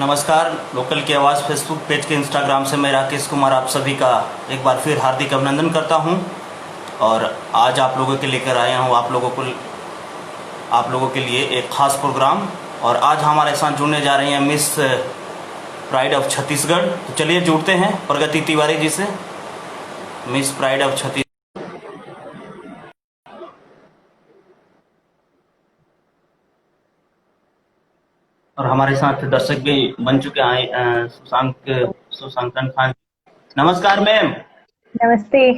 नमस्कार। लोकल की आवाज़ फेसबुक पेज के इंस्टाग्राम से मैं राकेश कुमार आप सभी का एक बार फिर हार्दिक अभिनंदन करता हूं। और आज आप लोगों के लेकर आया हूं आप लोगों के लिए एक ख़ास प्रोग्राम। और आज हमारे साथ जुड़ने जा रही हैं मिस प्राइड ऑफ छत्तीसगढ़। तो चलिए जुड़ते हैं प्रगति तिवारी जी से। Miss pride of Chhattisgarh. और हमारे साथ दर्शक भी बन चुके हैं, सुशांकन खान। नमस्कार मैम, नमस्ते।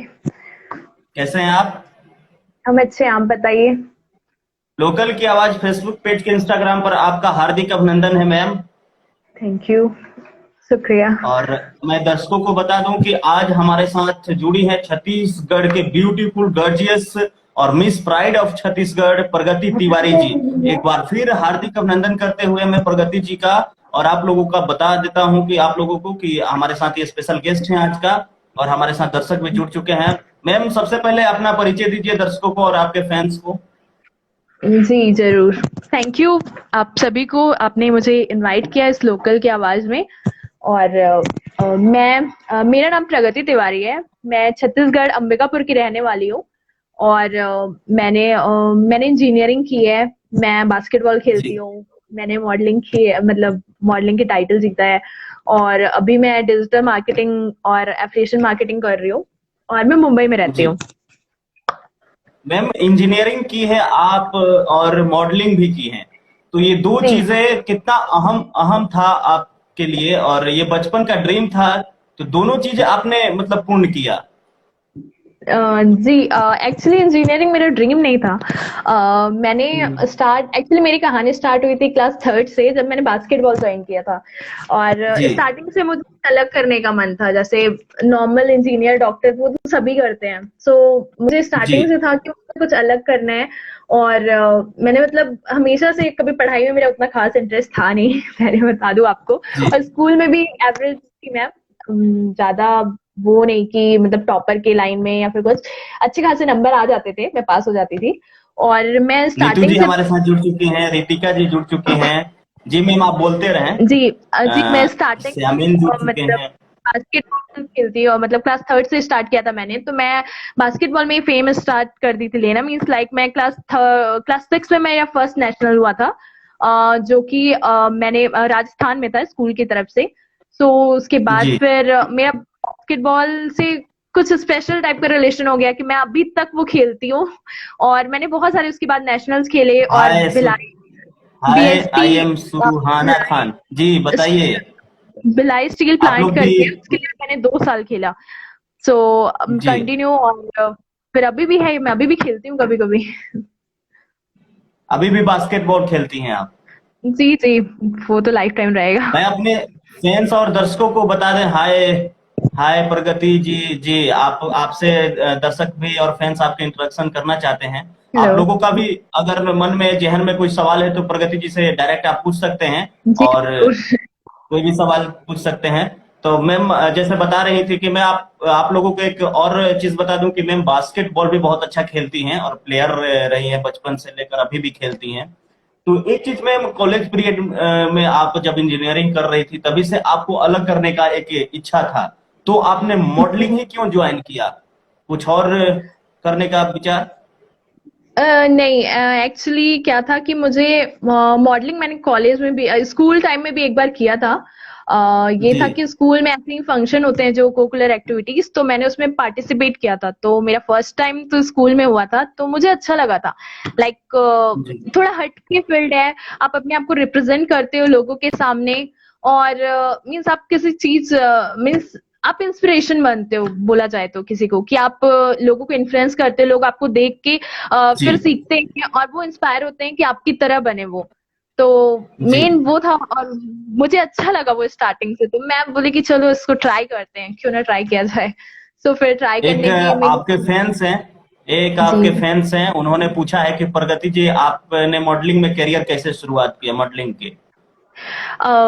कैसे हैं आप? हम अच्छे हैं, आप बताइए। लोकल की आवाज फेसबुक पेज के इंस्टाग्राम पर आपका हार्दिक अभिनंदन है मैम। Thank you. शुक्रिया। और मैं दर्शकों को बता दूं कि आज हमारे साथ जुड़ी है छत्तीसगढ़ के ब्यूटीफुल गर्जियस और मिस प्राइड ऑफ छत्तीसगढ़ प्रगति तिवारी जी। एक बार फिर हार्दिक अभिनंदन करते हुए मैं प्रगति जी का और आप लोगों का बता देता हूं कि आप लोगों को कि हमारे साथ ये स्पेशल गेस्ट हैं आज का, और हमारे साथ दर्शक भी जुड़ चुके हैं। मैम, सबसे पहले अपना परिचय दीजिए दर्शकों को और आपके फैंस को। जी जरूर। थैंक यू आप सभी को, आपने मुझे इनवाइट किया इस लोकल की आवाज में। और मेरा नाम प्रगति तिवारी है। मैं छत्तीसगढ़ अंबिकापुर की रहने वाली हूँ। और मैंने इंजीनियरिंग की है। मैं बास्केटबॉल खेलती जी हूँ। मैंने मॉडलिंग की है, मतलब मॉडलिंग की टाइटल जीता है। और अभी मैं डिजिटल मार्केटिंग और एफिलिएशन मार्केटिंग कर रही हूँ। और मैं मुंबई में रहती जी हूँ। मैम, इंजीनियरिंग की है आप और मॉडलिंग भी की है, तो ये दो जी। चीजें कितना अहम अहम था आपके लिए, और ये बचपन का ड्रीम था, तो दोनों चीजें आपने मतलब पूर्ण किया। जी, एक्चुअली इंजीनियरिंग मेरा ड्रीम नहीं था। मैंने हम्म। एक्चुअली मेरी कहानी स्टार्ट हुई थी क्लास थर्ड से, जब मैंने बास्केटबॉल ज्वाइन किया था। और जी स्टार्टिंग से मुझे अलग करने का मन था, जैसे नॉर्मल इंजीनियर डॉक्टर वो तो सभी करते हैं। सो मुझे जी स्टार्टिंग से था कि मुझे कुछ अलग करना है। और मैंने मतलब हमेशा से कभी पढ़ाई में मेरा उतना खास इंटरेस्ट था नहीं पहले बता दूं आपको। जी और स्कूल में भी एवरेज थी मैं। ज्यादा वो नहीं कि मतलब टॉपर के लाइन में या फिर कुछ। अच्छे खासे नंबर आ जाते थे, मैं पास हो जाती थी। और मैं नीतू स्टार्टिंग जी से हमारे साथ जुड़ चुकी हैं, रितिका जी जुड़ चुकी हैं। जी मैम, आप बोलते रहें। जी जी मैं स्टार्टिंग श्यामीन जुड़ चुके मतलब हैं। बास्केटबॉल खेलती हूँ, मतलब क्लास थर्ड से स्टार्ट किया था मैंने। तो मैं बास्केटबॉल में फेम स्टार्ट कर दी थी लेना। मींस लाइक मैं क्लास सिक्स में मेरा फर्स्ट नेशनल हुआ था। जो कि मैंने राजस्थान में था स्कूल की तरफ से। सो उसके बाद जी फिर मेरा बास्केटबॉल से कुछ स्पेशल टाइप का रिलेशन हो गया कि मैं अभी तक वो खेलती हूँ। और मैंने बहुत सारे उसके बाद नेशनल्स खेले और हाय भिलाई हाय, बीएसपी आई एम सुहाना भिलाई खान जी, बताइए। भिलाई स्टील आप प्लांट लोग भी? करके उसके लिए मैंने 2 साल खेला। सो जी, कंटिन्यू। और फिर अभी भी है, मैं अभी भी खेलती हूँ कभी कभी। अभी भी बास्केटबॉल खेलती हैं आप? जी जी, वो तो लाइफ टाइम रहेगा। मैं अपने फैंस और दर्शकों को बता दें, हाय हाय प्रगति जी। जी, आप आपसे दर्शक भी और फैंस आपके इंटरेक्शन करना चाहते हैं। हेलो। आप लोगों का भी अगर मन में जहन में कोई सवाल है तो प्रगति जी से डायरेक्ट आप पूछ सकते हैं। जी और जरूर। कोई भी सवाल पूछ सकते हैं। तो मैम, जैसे बता रही थी कि मैं आप लोगों को एक और चीज बता दूं कि मैम बास्केटबॉल भी बहुत अच्छा खेलती हैं और प्लेयर रही हैं, बचपन से लेकर अभी भी खेलती हैं। तो एक चीज मैम, कॉलेज पीरियड में आप जब इंजीनियरिंग कर रही थी तभी से आपको अलग करने का एक इच्छा था, तो आपने मॉडलिंग ही क्यों ज्वाइन किया? कुछ और करने का विचार? नहीं, एक्चुअली क्या था कि मुझे मॉडलिंग मैंने कॉलेज में भी स्कूल टाइम में भी एक बार किया था। ये जी था कि स्कूल में ऐसे ही फंक्शन होते हैं जो कोकुलर एक्टिविटीज, तो मैंने उसमें पार्टिसिपेट किया था। तो मेरा फर्स्ट टाइम तो स्कूल में हुआ था, तो मुझे अच्छा लगा था। लाइक जी थोड़ा हटके फील्ड है। आप अपने आप को रिप्रेजेंट करते हो लोगों के सामने। और मीन्स आप किसी चीज मीन्स आप इंस्पिरेशन बनते हो, बोला जाए तो किसी को कि आप लोगों को इन्फ्लुएंस करते हो। लोग आपको देख के जी फिर सीखते हैं और वो इंस्पायर होते हैं कि आपकी तरह बने वो। तो जी। मेन वो था। और मुझे अच्छा लगा वो स्टार्टिंग से, तो मैं बोली कि चलो इसको ट्राई करते हैं, क्यों ना ट्राई किया जाए। सो फिर ट्राई एक करने की मेरी। आपके फैंस हैं, एक जी। आपके फैंस हैं, उन्होंने पूछा है कि प्रगति जी आपने मॉडलिंग में करियर कैसे शुरुआत किया मॉडलिंग के?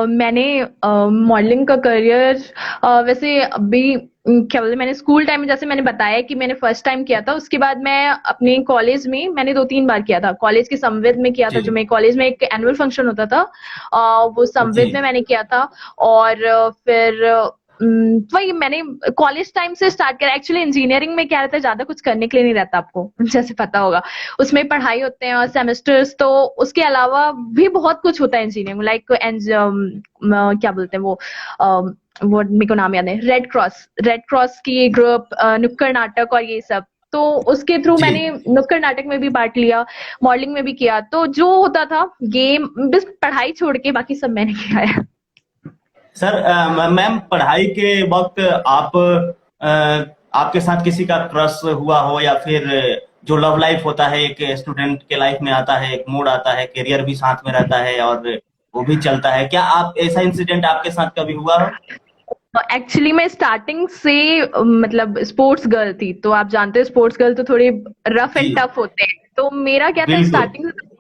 मैंने मॉडलिंग का करियर वैसे अभी क्या बोलते, मैंने स्कूल टाइम में जैसे मैंने बताया कि मैंने फर्स्ट टाइम किया था, उसके बाद मैं अपने कॉलेज में मैंने 2-3 बार किया था। कॉलेज के संविद में किया था, जो जी मेरे कॉलेज में एक एनुअल फंक्शन होता था, वो जी संविद में मैंने किया था। और फिर वही मैंने कॉलेज टाइम से स्टार्ट किया। एक्चुअली इंजीनियरिंग में क्या रहता है, ज्यादा कुछ करने के लिए नहीं रहता आपको, जैसे पता होगा। उसमें पढ़ाई होते हैं और सेमेस्टर्स, तो उसके अलावा भी बहुत कुछ होता है इंजीनियरिंग, लाइक क्या बोलते हैं वो मेरे को नाम याद है, रेड क्रॉस की ग्रुप, नुक्कड़ नाटक और ये सब। तो उसके थ्रू जी मैंने नुक्कड़ नाटक में भी पार्ट लिया, मॉडलिंग में भी किया। तो जो होता था गेम, बस पढ़ाई छोड़ के बाकी सब मैंने किया है। सर, मैम पढ़ाई के वक्त आप आपके साथ किसी का क्रश हुआ हो, या फिर जो लव लाइफ होता है एक स्टूडेंट के लाइफ में आता है, एक मोड आता है, करियर भी साथ में रहता है और वो भी चलता है, क्या आप ऐसा इंसिडेंट आपके साथ कभी हुआ हो? एक्चुअली मैं स्टार्टिंग से मतलब स्पोर्ट्स गर्ल थी, तो आप जानते हो स्पोर्ट्स गर्ल तो थोड़े रफ जी एंड टफ होते हैं। तो मेरा क्या था बिल्कुल। स्टार्टिंग से,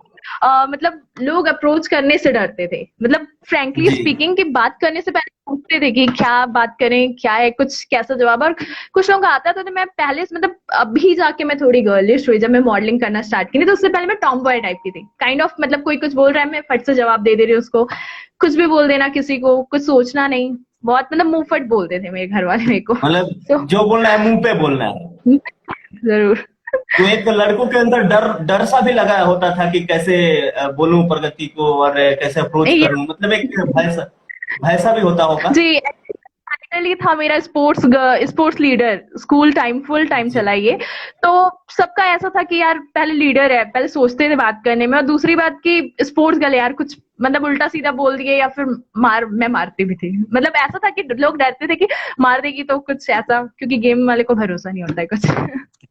मतलब लोग अप्रोच करने से डरते थे, मतलब फ्रैंकली जी स्पीकिंग, कि बात करने से पहले पूछते थे कि क्या बात करें, क्या है, कुछ कैसा जवाब। और कुछ लोगों का आता था, तो मैं पहले से मतलब अभी जाके मैं थोड़ी गर्लिश हुई जब मैं मॉडलिंग करना स्टार्ट की। नहीं तो उससे पहले मैं टॉम बॉय टाइप की थी, काइंड ऑफ, मतलब कोई कुछ बोल रहा है मैं फट से जवाब दे रही हूँ उसको। कुछ भी बोल देना किसी को, कुछ सोचना नहीं। बहुत मतलब मुंह फट बोलते थे मेरे घर वाले मेरे को। मतलब तो जो बोलना है मुंह पे बोलना है। जरूर। तो एक लड़कों के अंदर डर डर सा भी लगा होता था कि कैसे बोलूं प्रगति को, और कैसे अप्रोच ये करूं, मतलब एक भय सा भी होता होगा। जी, फाइनली था मेरा sports leader school time, full time जी चला ये। तो सबका ऐसा था कि यार पहले लीडर है, पहले सोचते थे बात करने में। और दूसरी बात कि स्पोर्ट्स गर्ल यार, कुछ मतलब उल्टा सीधा बोल दिए या फिर मैं मारती भी थी। मतलब ऐसा था कि लोग डरते थे कि मार देगी तो कुछ ऐसा, क्योंकि गेम वाले को भरोसा नहीं होता है कुछ।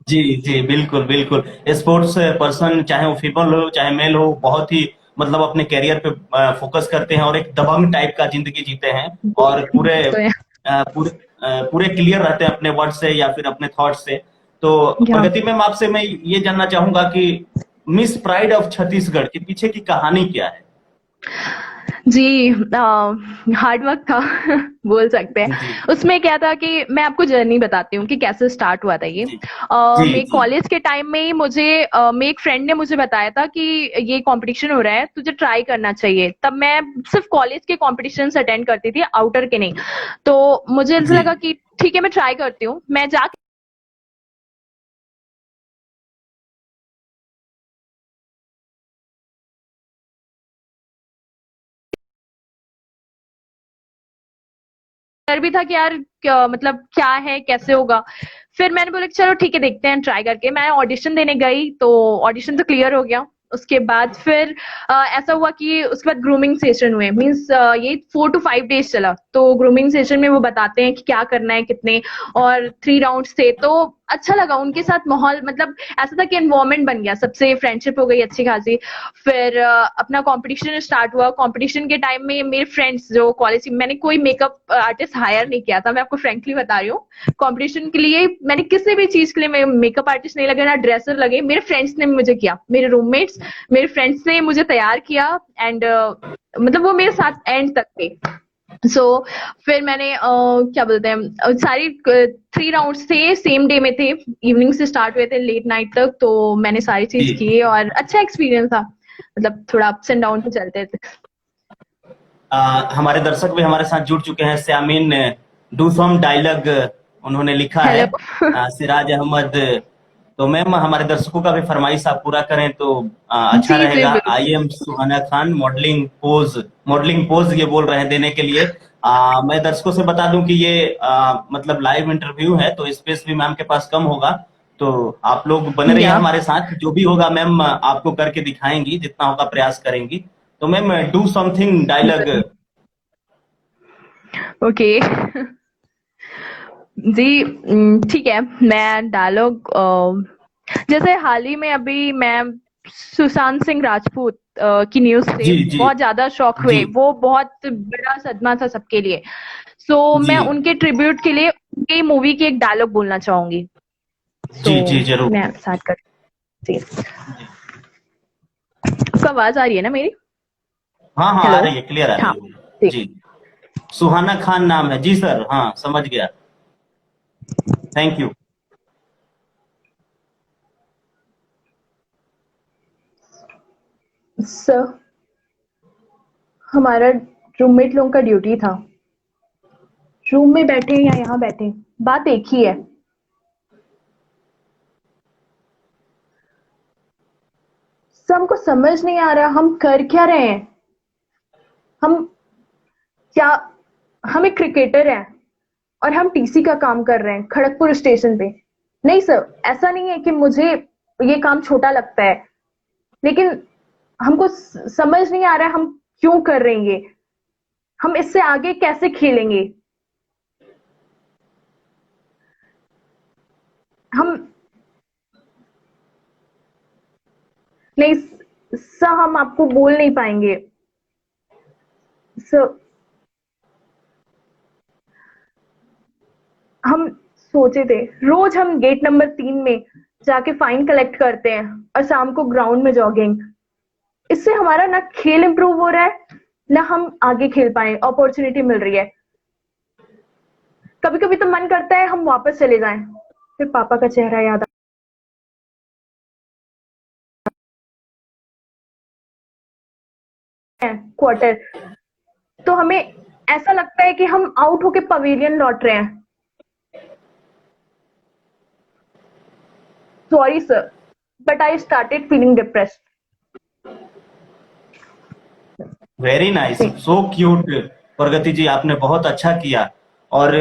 जी जी बिल्कुल बिल्कुल। स्पोर्ट्स पर्सन, चाहे वो फीमेल हो चाहे मेल हो, बहुत ही मतलब अपने कैरियर पे फोकस करते हैं और एक दबंग टाइप का जिंदगी जीते हैं, और पूरे तो पूरे पूरे क्लियर रहते हैं अपने वर्ड से या फिर अपने थॉट से। तो यहाँ प्रगति मैम, आपसे मैं ये जानना चाहूंगा कि मिस प्राइड ऑफ छत्तीसगढ़ के पीछे की कहानी क्या है? जी, हार्ड वर्क था। बोल सकते हैं। जी उसमें क्या था कि मैं आपको जर्नी बताती हूँ कि कैसे स्टार्ट हुआ था ये। जी जी मेरे जी कॉलेज के टाइम में ही मुझे मेरे एक फ्रेंड ने मुझे बताया था कि ये कंपटीशन हो रहा है, तुझे ट्राई करना चाहिए। तब मैं सिर्फ कॉलेज के कॉम्पिटिशन अटेंड करती थी, आउटर के नहीं। तो मुझे ऐसा जी लगा कि ठीक है मैं ट्राई करती हूँ। मैं जा डर भी था कि यार मतलब क्या है, कैसे होगा। फिर मैंने बोला कि चलो ठीक है, देखते हैं ट्राई करके। मैं ऑडिशन देने गई, तो ऑडिशन तो क्लियर हो गया। उसके बाद फिर ऐसा हुआ कि उसके बाद ग्रूमिंग सेशन हुए, मीन्स ये 4 to 5 डेज चला। तो ग्रूमिंग सेशन में वो बताते हैं कि क्या करना है, कितने, और 3 राउंड्स थे। तो अच्छा लगा उनके साथ माहौल, मतलब ऐसा था कि एनवायरनमेंट बन गया, सबसे फ्रेंडशिप हो गई अच्छी खासी। फिर अपना कंपटीशन स्टार्ट हुआ। कंपटीशन के टाइम में मेरे फ्रेंड्स जो कॉलेज, मैंने कोई मेकअप आर्टिस्ट हायर नहीं किया था, मैं आपको फ्रेंकली बता रही हूँ। कंपटीशन के लिए मैंने किसी भी चीज के लिए मेकअप आर्टिस्ट नहीं लगे, ना ड्रेसर लगे, मेरे फ्रेंड्स ने मुझे किया, मेरे रूममेट्स, मेरे फ्रेंड्स ने मुझे तैयार किया। एंड मतलब वो मेरे साथ एंड तक थे। सो फिर मैंने क्या बोलते हैं, सारी 3 राउंड्स थे, सेम डे में थे, इवनिंग से स्टार्ट हुए थे लेट नाइट तक। तो मैंने सारी चीज जी। की और अच्छा एक्सपीरियंस था। मतलब थोड़ा अप्स एंड डाउन पे चलते थे। हमारे दर्शक भी हमारे साथ जुड़ चुके हैं। स्यामीन डू सम डायलॉग उन्होंने लिखा है। हेलो। सिराज अहमद, तो मैम हमारे दर्शकों का भी फरमाइश आप पूरा करें तो अच्छा जी जी रहेगा। बिल्कुल। I am Suhana Khan, modelling pose ये बोल रहे हैं देने के लिए। मैं दर्शकों से बता दूं कि ये मतलब लाइव इंटरव्यू है, तो स्पेस भी मैम के पास कम होगा। तो आप लोग बने रहिए या हमारे साथ, जो भी होगा मैम आपको करके दिखाएंगी, जितना होगा प्रयास करेंगी। तो ma'am do something dialogue. Okay. जी, ठीक है। मैं डायलॉग, जैसे हाल ही में अभी मैं सुशांत सिंह राजपूत की न्यूज से जी जी बहुत ज्यादा शॉक जी हुए। वो बहुत बड़ा सदमा था सबके लिए। सो जी मैं उनके ट्रिब्यूट के लिए उनकी मूवी की एक डायलॉग बोलना चाहूंगी। सो जी जी जरूर। मैं स्टार्ट कर जी। जी आपको आवाज आ रही है ना मेरी? हाँ हाँ, आ हेलो। रही है, क्लियर आ रही हाँ है। जी। जी। सुहाना खान नाम है जी सर, हाँ समझ गया। Thank you. सर, हमारा रूममेट लोगों का ड्यूटी था, रूम में बैठे या यहाँ बैठे, बात एक ही है। सर, हमको समझ नहीं आ रहा हम कर क्या रहे हैं। हम क्या हम एक क्रिकेटर हैं और हम टीसी का काम कर रहे हैं खड़गपुर स्टेशन पे। नहीं सर, ऐसा नहीं है कि मुझे ये काम छोटा लगता है, लेकिन हमको समझ नहीं आ रहा है हम क्यों कर रहे हैं ये, हम इससे आगे कैसे खेलेंगे। हम नहीं सर, हम आपको बोल नहीं पाएंगे सर। हम सोचे थे रोज हम गेट नंबर 3 में जाके फाइन कलेक्ट करते हैं और शाम को ग्राउंड में जॉगिंग। इससे हमारा ना खेल इंप्रूव हो रहा है ना हम आगे खेल पाए, अपॉर्चुनिटी मिल रही है। कभी कभी तो मन करता है हम वापस चले जाएं, फिर पापा का चेहरा याद आता है क्वार्टर, तो हमें ऐसा लगता है कि हम आउट होके पवेलियन लौट रहे हैं। Sorry sir, but I started feeling depressed. Very nice, so cute Pragati ji, आपने बहुत अच्छा किया। और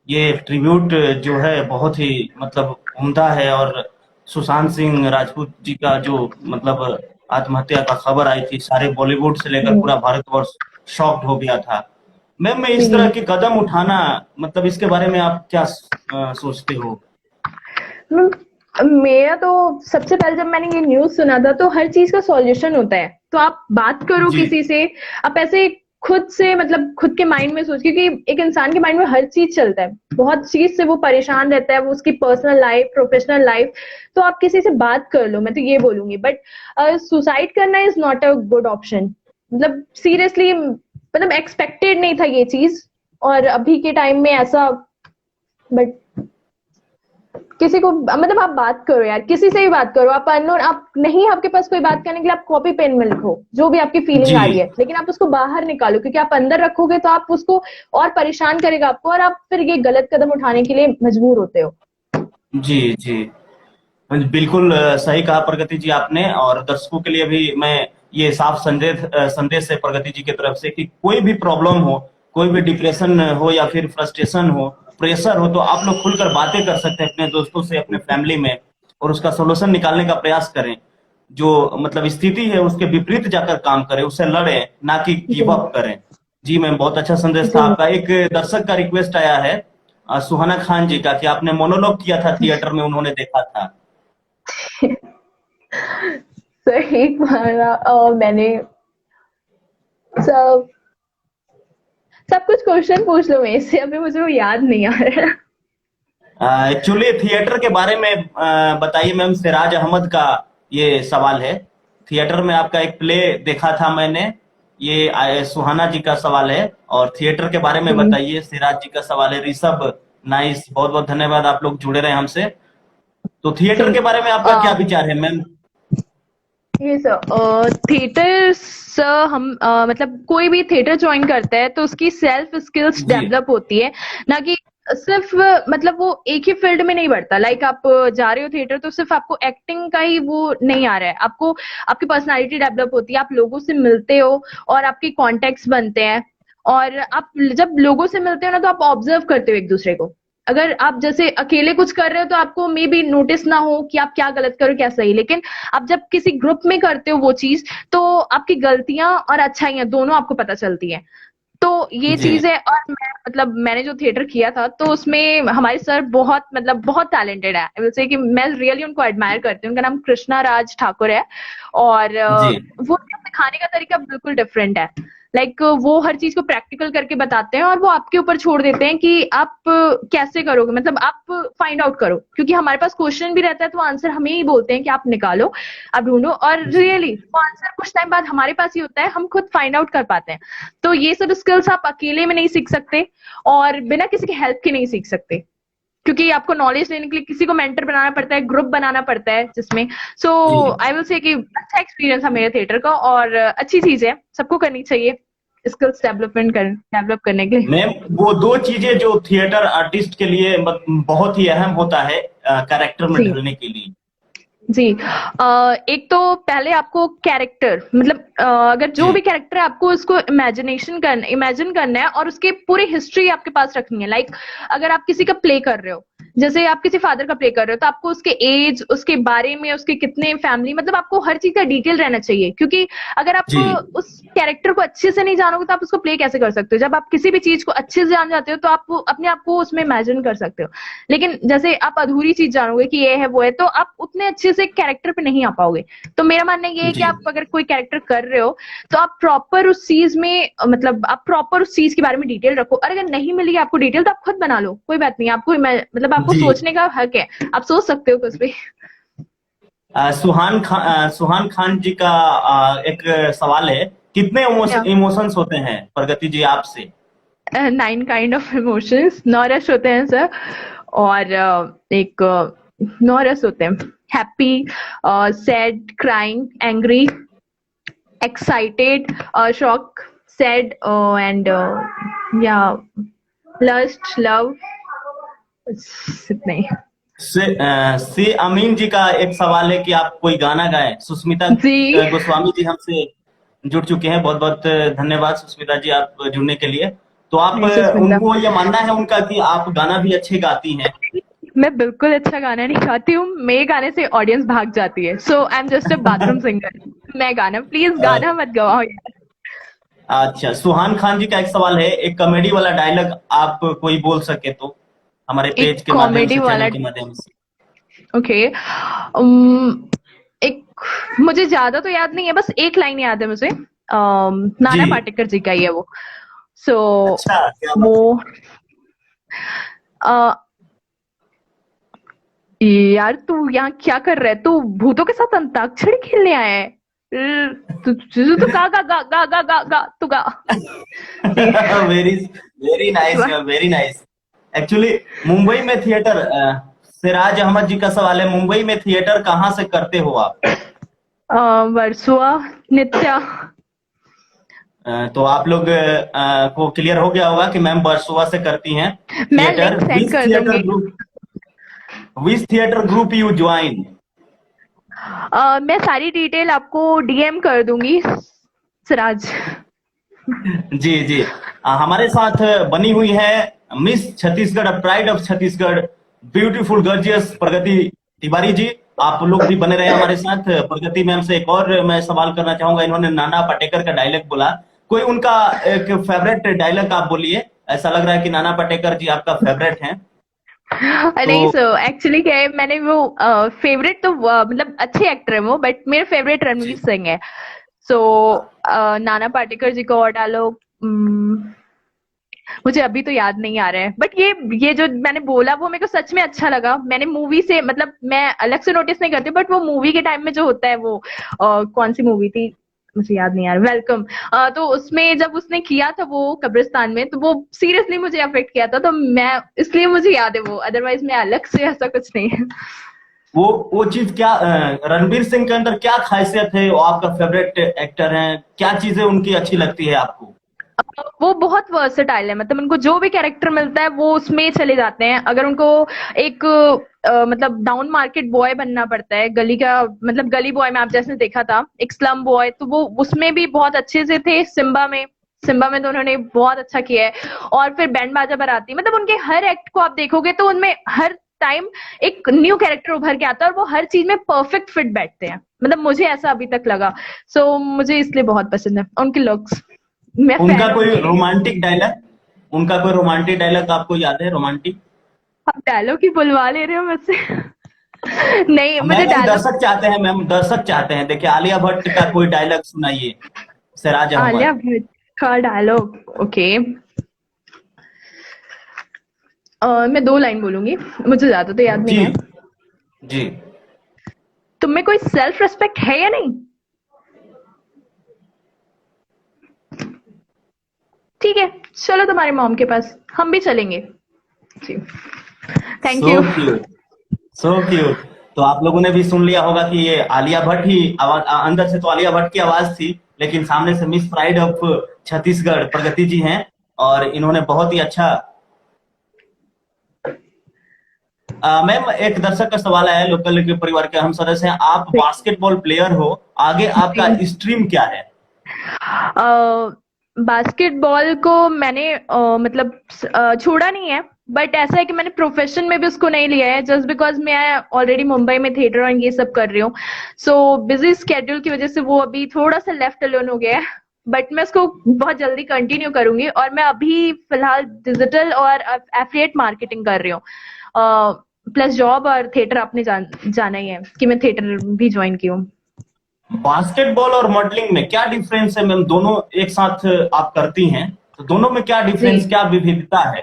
ये ट्रिब्यूट जो है बहुत ही मतलब उम्दा है। और सुशांत सिंह राजपूत जी का जो मतलब आत्महत्या का खबर आई थी, सारे बॉलीवुड से लेकर पूरा भारतवर्ष शॉक्ड हो गया था। मैम, मैं इस तरह के कदम उठाना, मतलब इसके बारे में आप क्या सोचते हो? मेरा तो सबसे पहले जब मैंने ये न्यूज सुना था तो हर चीज का सॉल्यूशन होता है, तो आप बात करो जी किसी से। आप ऐसे खुद से मतलब खुद के माइंड में सोच, क्योंकि एक इंसान के माइंड में हर चीज चलता है, बहुत चीज से वो परेशान रहता है, वो उसकी पर्सनल लाइफ, प्रोफेशनल लाइफ। तो आप किसी से बात कर लो, मैं तो ये बोलूंगी। बट सुसाइड करना is not a good option. मतलब सीरियसली, मतलब एक्सपेक्टेड नहीं था ये चीज, और अभी के टाइम में ऐसा। बट किसी को मतलब आप बात करो यार, किसी से भी बात करो। आप अननोन, आप नहीं, आपके पास कोई बात करने के लिए आप कॉपी पेन में लिखो जो भी आपकी फीलिंग जी आ रही है, लेकिन आप उसको बाहर निकालो, क्योंकि आप अंदर रखोगे तो आप उसको और परेशान करेगा आपको, और आप फिर ये गलत कदम उठाने के लिए मजबूर होते हो। जी जी, बिल्कुल सही कहा प्रगति जी आपने। और दर्शकों के लिए भी मैं ये साफ संदेश है प्रगति जी की तरफ से कि कोई भी प्रॉब्लम हो, कोई भी डिप्रेशन हो या फिर फ्रस्ट्रेशन हो, प्रेशर हो, तो आप लोग खुलकर बातें कर सकते हैं अपने दोस्तों से, अपने फैमिली में, और उसका सोल्यूशन निकालने का प्रयास करें। जो मतलब स्थिति है उसके विपरीत जाकर काम करें, उससे लड़ें, ना कि गिव जी अप करें। जी मैम, बहुत अच्छा संदेश था जी। आपका। एक दर्शक का रिक्वेस्ट आया है सुहाना खान जी का, कि आपने मोनोलॉग किया था थिएटर में, उन्होंने देखा था। सर, एक बार मैंने सब सब कुछ क्वेश्चन पूछ लो मेरे से, अभी मुझे वो याद नहीं आ रहा। एक्चुअली थिएटर के बारे में बताइए मैम। सिराज अहमद का ये सवाल है। थिएटर में आपका एक प्ले देखा था मैंने, ये सुहाना जी का सवाल है। और थिएटर के बारे में बताइए, सिराज जी का सवाल है। ऋषभ, नाइस, बहुत बहुत धन्यवाद, आप लोग जुड़े रहे हमसे। तो थिएटर जी। के बारे में आपका क्या विचार है मैम? ये सर, थिएटर सर, हम मतलब कोई भी थिएटर ज्वाइन करता है तो उसकी सेल्फ स्किल्स जी डेवलप होती है, ना कि सिर्फ मतलब वो एक ही फील्ड में नहीं बढ़ता। लाइक आप जा रहे हो थिएटर तो सिर्फ आपको एक्टिंग का ही वो नहीं आ रहा है, आपको आपकी पर्सनालिटी डेवलप होती है, आप लोगों से मिलते हो और आपके कॉन्टेक्ट्स बनते हैं। और आप जब लोगों से मिलते हो ना, तो आप ऑब्जर्व करते हो एक दूसरे को। अगर आप जैसे अकेले कुछ कर रहे हो तो आपको मे बी नोटिस ना हो कि आप क्या गलत करो क्या सही, लेकिन आप जब किसी ग्रुप में करते हो वो चीज, तो आपकी गलतियां और अच्छाइयां दोनों आपको पता चलती हैं। तो ये जी चीज है। और मैं मतलब मैंने जो थिएटर किया था तो उसमें हमारे सर बहुत मतलब बहुत टैलेंटेड है। आई विल से कि मैं रियली उनको एडमायर करती हूँ। उनका नाम कृष्णा राज ठाकुर है, और जी वो सिखाने का तरीका बिल्कुल डिफरेंट है। लाइक वो हर चीज को प्रैक्टिकल करके बताते हैं और वो आपके ऊपर छोड़ देते हैं कि आप कैसे करोगे, मतलब आप फाइंड आउट करो। क्योंकि हमारे पास क्वेश्चन भी रहता है तो आंसर हमें ही बोलते हैं कि आप निकालो, आप ढूंढो, और जी रियली वो आंसर कुछ टाइम बाद हमारे पास ही होता है, हम खुद फाइंड आउट कर पाते हैं। तो ये सब स्किल्स आप अकेले में नहीं सीख सकते और बिना किसी की हेल्प के नहीं सीख सकते। क्योंकि आपको नॉलेज लेने के लिए किसी को मेंटर बनाना पड़ता है, ग्रुप बनाना पड़ता है जिसमें। सो जी आई विल से कि अच्छा एक्सपीरियंस था मेरे थिएटर का, और अच्छी चीज है, सबको करनी चाहिए स्किल्स डेवलप करने के लिए। मैम, वो दो चीजें जो थिएटर आर्टिस्ट के लिए बहुत ही अहम होता है कैरेक्टर में जी ढलने के लिए। जी। एक तो पहले आपको कैरेक्टर, मतलब अगर जो जी भी कैरेक्टर है आपको उसको इमेजिन करना है, और उसके पूरी हिस्ट्री आपके पास रखनी है। लाइक अगर आप किसी का प्ले कर रहे हो, जैसे आप किसी फादर का प्ले कर रहे हो, तो आपको उसके एज, उसके बारे में, उसके कितने फैमिली, मतलब आपको हर चीज का डिटेल रहना चाहिए। क्योंकि अगर आप जी उस कैरेक्टर को अच्छे से नहीं जानोगे तो आप उसको प्ले कैसे कर सकते हो। जब आप किसी भी चीज को अच्छे से जान जाते हो तो आप अपने आप को उसमें इमेजिन कर सकते हो। लेकिन जैसे आप अधूरी चीज जानोगे कि ये है वो है, तो आप उतने अच्छे से कैरेक्टर पे नहीं आ पाओगे। तो मेरा मानना ये है कि जी आप अगर कोई कैरेक्टर कर रहे हो तो आप प्रॉपर उस चीज में, मतलब आप प्रॉपर उस चीज के बारे में डिटेल रखो। और अगर नहीं मिली आपको डिटेल तो आप खुद बना लो, कोई बात नहीं। आपको मतलब आपको जी। सोचने का हक है, आप सोच सकते हो कुछ भी। सुहान खान जी का एक सवाल है, कितने या इमोशंस होते हैं प्रगति जी आपसे? 9 काइंड ऑफ इमोशंस, 9 रस होते हैं सर। और एक 9 रस होते हैं: happy, sad, crying, angry, excited, shock, sad, and yeah, lust, love, इतने ही। से अमीन जी का एक सवाल है कि आप कोई गाना गाएं। सुष्मिता जी, गोस्वामी जी हमसे जुड़ चुके हैं, बहुत बहुत धन्यवाद सुष्मिता जी आप जुड़ने के लिए। तो आप नहीं सुष्मिता, उनको ये मानना है उनका कि आप गाना भी अच्छे गाती हैं? मैं बिल्कुल अच्छा गाना नहीं गाती हूँ। मेरे गाने से ऑडियंस भाग जाती है। So I am just a bathroom singer. मैं गाना, प्लीज अ, गाना मत गवाओ यार। अच्छा, सुहान खान जी का एक सवाल है, एक कॉमेडी वाला डायलॉग आप कोई बोल सके तो हमारे एक पेज के माध्यम कॉमेडी से, वाला, चैनल के माध्यम से। ओके। एक, मुझे ज्यादा तो याद नहीं है, बस एक लाइन याद है मुझे। जी। नाना पाटेकर जी का ही है वो। सो अच्छा, क्या वो बात अ, यार तू यहाँ क्या कर रहा है? तू भूतों के साथ अंताक्षरी खेलने आया है? तू तू तू गा गा गा गा गा गा गा तू गा। नहीं, है। वेरी वेरी इस नाइस बार ma'am, very nice. Actually Mumbai में थिएटर, सिराज अहमद जी का सवाल है, मुंबई में थिएटर कहाँ से करते हो आप? वर्सुआ, नित्या। तो आप लोग को क्लियर हो गया होगा कि मैम बरसुआ से करती हैं मैं थिएटर। लिंक सेंड कर दूंगी। विच थिएटर ग्रुप यू ज्वाइन? मैं सारी डिटेल आपको डीएम कर दूंगी, सिराज। जी जी। हमारे साथ बनी हुई है miss Chhattisgarh, pride of Chhattisgarh, beautiful gorgeous Pragati Tiwari ji. आप लोग भी बने रहे हमारे साथ। प्रगति मैम से एक और मैं सवाल करना चाहूंगा, इन्होंने नाना पाटेकर का डायलॉग बोला, कोई उनका एक फेवरेट डायलॉग आप बोलिए। ऐसा लग रहा है कि नाना पाटेकर जी आपका फेवरेट हैं। नहीं तो सर, एक्चुअली क्या है, मैंने वो फेवरेट तो मतलब अच्छे एक्टर है वो, बट मेरा फेवरेट रणवीर जी सिंह है। सो नाना पाटेकर जी को और डालो। मुझे अभी तो याद नहीं आ रहा है, बट ये जो मैंने बोला वो मेरे को सच में अच्छा लगा। मैंने मूवी से, मतलब मैं अलग से नोटिस नहीं करती, बट वो मूवी के टाइम में जो होता है वो कौन सी मूवी थी मुझे याद नहीं आ रहा, वेलकम। तो उसमें जब उसने किया था वो कब्रिस्तान में, तो वो सीरियसली मुझे अफेक्ट किया था, तो मैं, इसलिए मुझे याद है वो, अदरवाइज मैं अलग से ऐसा कुछ नहीं है। वो चीज क्या, रणवीर सिंह के अंदर क्या खासियत है, वो आपका फेवरेट एक्टर हैं, क्या चीजें उनकी अच्छी लगती है आपको? वो बहुत वर्सेटाइल है, मतलब उनको जो भी कैरेक्टर मिलता है वो उसमें चले जाते हैं। अगर उनको एक मतलब डाउन मार्केट बॉय बनना पड़ता है, गली का, मतलब गली बॉय में आप जैसे देखा था एक स्लम बॉय, तो वो उसमें भी बहुत अच्छे से थे। सिम्बा में तो उन्होंने बहुत अच्छा किया है। और फिर बैंड बाजा बाराती, मतलब उनके हर एक्ट को आप देखोगे तो उनमें हर टाइम एक न्यू कैरेक्टर उभर के आता है, और वो हर चीज में परफेक्ट फिट बैठते हैं। मतलब मुझे ऐसा अभी तक लगा। सो मुझे इसलिए बहुत पसंद है उनके लुक्स। मैं उनका फैन हूँ कोई उनकी। रोमांटिक डायलॉग, उनका कोई रोमांटिक डायलॉग आपको याद है, रोमांटिक? आप डायलॉग ही बुलवा ले रहे हो मुझसे। नहीं, मुझे मैम डायलॉग। दर्शक चाहते हैं, मैम दर्शक चाहते हैं, देखिए आलिया भट्ट का कोई डायलॉग सुनाइए, सिराज आलिया अहमद। भट्ट का डायलॉग, ओके। मैं 2 लाइन बोलूंगी, मुझे ज्यादा तो याद नहीं जी है। जी। तुम में कोई सेल्फ रिस्पेक्ट है या नहीं? ठीक है, चलो तुम्हारे मॉम के पास, हम भी चलेंगे। जी। Thank so you. Cute, so cute. तो आप लोगों ने भी सुन लिया होगा कि ये आलिया भट्ट ही आवाज, अंदर से तो आलिया भट्ट की आवाज थी, लेकिन सामने से मिस प्राइड ऑफ छत्तीसगढ़ प्रगति जी हैं, और इन्होंने बहुत ही अच्छा। मैम, एक दर्शक का सवाल आया है, लोकल के परिवार के हम सदस्य हैं, आप जी बास्केटबॉल प्लेयर हो, आगे आपका जी। स्ट्रीम क्या है? बास्केटबॉल को मैंने मतलब छोड़ा नहीं है, बट ऐसा है कि मैंने प्रोफेशन में भी उसको नहीं लिया है, जस्ट बिकॉज मैं ऑलरेडी मुंबई में थिएटर और ये सब कर रही हूँ। सो बिजी स्केड्यूल की वजह से वो अभी थोड़ा सा लेफ्ट अलोन हो गया है, बट मैं उसको बहुत जल्दी कंटिन्यू करूंगी। और मैं अभी फिलहाल डिजिटल और एफिलिएट मार्केटिंग कर रही हूँ, प्लस जॉब और थिएटर। आपने जाना ही है कि मैं थिएटर भी ज्वाइन की हूँ। बास्केटबॉल और मॉडलिंग में क्या डिफरेंस है मैम? दोनों एक साथ आप करती हैं, तो दोनों में क्या जी डिफरेंस, क्या विविधता है?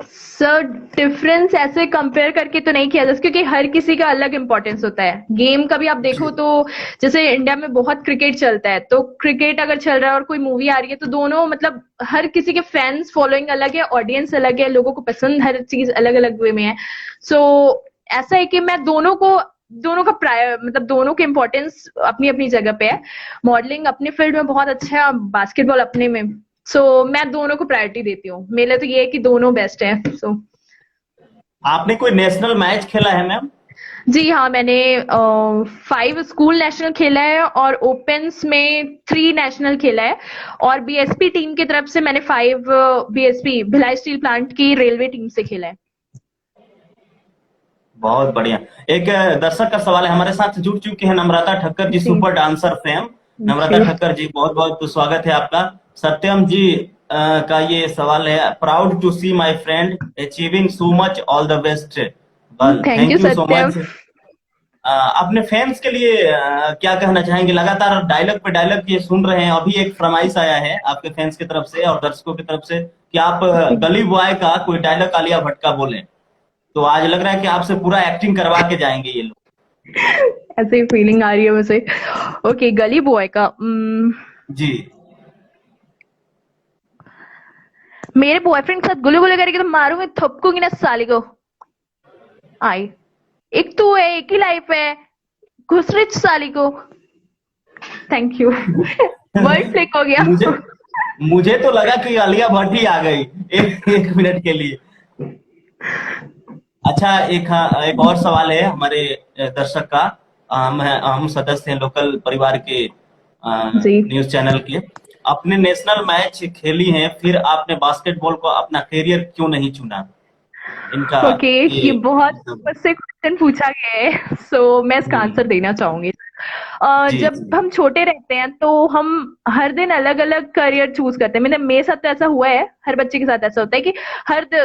सर, डिफरेंस ऐसे कंपेयर करके तो नहीं किया जा सकता, क्योंकि हर किसी का अलग इंपॉर्टेंस होता है गेम का भी। आप देखो जी तो जैसे इंडिया में बहुत क्रिकेट चलता है, तो क्रिकेट अगर चल रहा है और कोई मूवी आ रही है, तो दोनों मतलब हर किसी के फैंस फॉलोइंग अलग है, ऑडियंस अलग है, लोगों को पसंद हर चीज अलग अलग वे में है। सो ऐसा है कि मैं दोनों का प्राय मतलब दोनों के इम्पोर्टेंस अपनी अपनी जगह पे है। मॉडलिंग अपने फील्ड में बहुत अच्छा है, बास्केटबॉल अपने में। सो मैं दोनों को प्रायोरिटी देती हूँ। मेरे लिए तो ये है कि दोनों बेस्ट है। आपने कोई नेशनल मैच खेला है मैम? जी हाँ, मैंने 5 स्कूल नेशनल खेला है और ओपन्स में 3 नेशनल खेला है। और बीएसपी टीम की तरफ से मैंने 5 बीएसपी भिलाई स्टील प्लांट की रेलवे टीम से खेला है। बहुत बढ़िया। एक दर्शक का सवाल है, हमारे साथ जुड़ चुकी है नम्रता ठक्कर जी, जी सुपर डांसर फेम। नम्रता जी ठक्कर जी, बहुत बहुत स्वागत है आपका। सत्यम जी का ये सवाल है, proud to see my friend achieving so much, all the best. Well, thank you thank you so Satyam. Much. अपने फैंस के लिए क्या कहना चाहेंगे? लगातार डायलॉग पे डायलॉग ये सुन रहे हैं, अभी एक फरमाइश आया है आपके फैंस की तरफ से और दर्शकों की तरफ से कि आप गली बॉय का कोई डायलॉग आलिया भट्ट का बोलें। तो आज लग रहा है कि आपसे पूरा एक्टिंग करवा के जाएंगे ये लोग। ऐसे ही फीलिंग आ रही है मुझे। ओके, गली बॉय का जी। मेरे बॉयफ्रेंड के साथ गुल्ली गुल्ली करेगी तो मारूंगी, थपकूंगी ना साली को। आई, एक तू है, एक ही लाइफ है, घुसरिच साली को। Thank you. वर्ड क्लिक हो गया। मुझे मुझे तो लगा कि आलिया भट्ट ही आ गई एक मिनट के लिए। अच्छा, एक और सवाल है हमारे दर्शक का। हम सदस्य हैं लोकल परिवार के जी न्यूज चैनल के। अपने नेशनल मैच खेली हैं, फिर आपने बास्केटबॉल को अपना करियर क्यों नहीं चुना? इनका ओके, ये ये बहुत मतलब। मुझसे क्वेश्चन पूछा गया है। सो मैं इसका हम्म, आंसर देना चाहूंगी। जी जब जी हम छोटे रहते हैं तो हम हर दिन अलग अलग करियर चूज करते हैं। मतलब मेरे साथ तो ऐसा हुआ है, हर बच्चे के साथ ऐसा होता है कि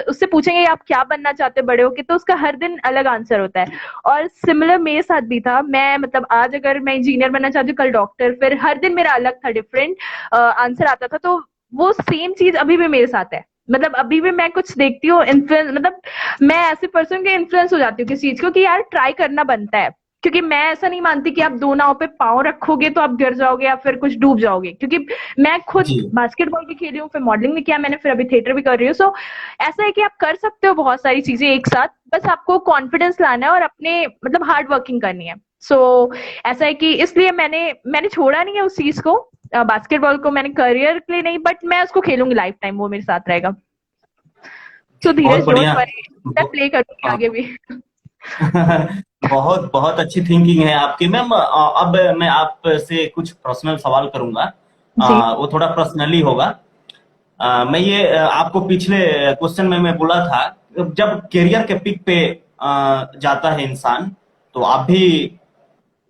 उससे पूछेंगे आप क्या बनना चाहते हो बड़े होके, तो उसका हर दिन अलग आंसर होता है। और सिमिलर मेरे साथ भी था। मैं मतलब आज अगर मैं इंजीनियर बनना चाहती हूँ, कल डॉक्टर, फिर हर दिन मेरा अलग था, डिफरेंट आंसर आता था। तो वो सेम चीज अभी भी मेरे साथ है। मतलब अभी भी मैं कुछ देखती हूँ इन्फ्लुएंस, मतलब मैं ऐसे पर्सन के इन्फ्लुएंस हो जाती हूँ किसी चीज को कि यार ट्राई करना बनता है। क्योंकि मैं ऐसा नहीं मानती कि आप दो नाव पे पाँव रखोगे तो आप गिर जाओगे या फिर कुछ डूब जाओगे। क्योंकि मैं खुद जी। बास्केटबॉल भी खेली हूँ, फिर मॉडलिंग भी किया मैंने, फिर अभी थिएटर भी कर रही हूँ। सो ऐसा है कि आप कर सकते हो बहुत सारी चीजें एक साथ, बस आपको कॉन्फिडेंस लाना है और अपने मतलब हार्ड वर्किंग करनी है। सो ऐसा है कि इसलिए मैंने मैंने छोड़ा नहीं है उस चीज को। बास्केटबॉल को मैंने करियर के लिए नहीं, बट मैं उसको खेलूंगी लाइफ टाइम, वो मेरे साथ रहेगा। तो बहुत धीरज, डोंट बढ़िया। वरी, मैं प्ले करूंगी ब- आगे भी। बहुत बहुत अच्छी थिंकिंग है आपकी मैम। अब मैं आपसे कुछ पर्सनल सवाल करूंगा। जी वो थोड़ा पर्सनली होगा। मैं ये आपको पिछले क्वेश्चन में मैं बोला था, जब करियर के पिक पे जाता है इंसान, तो आप भी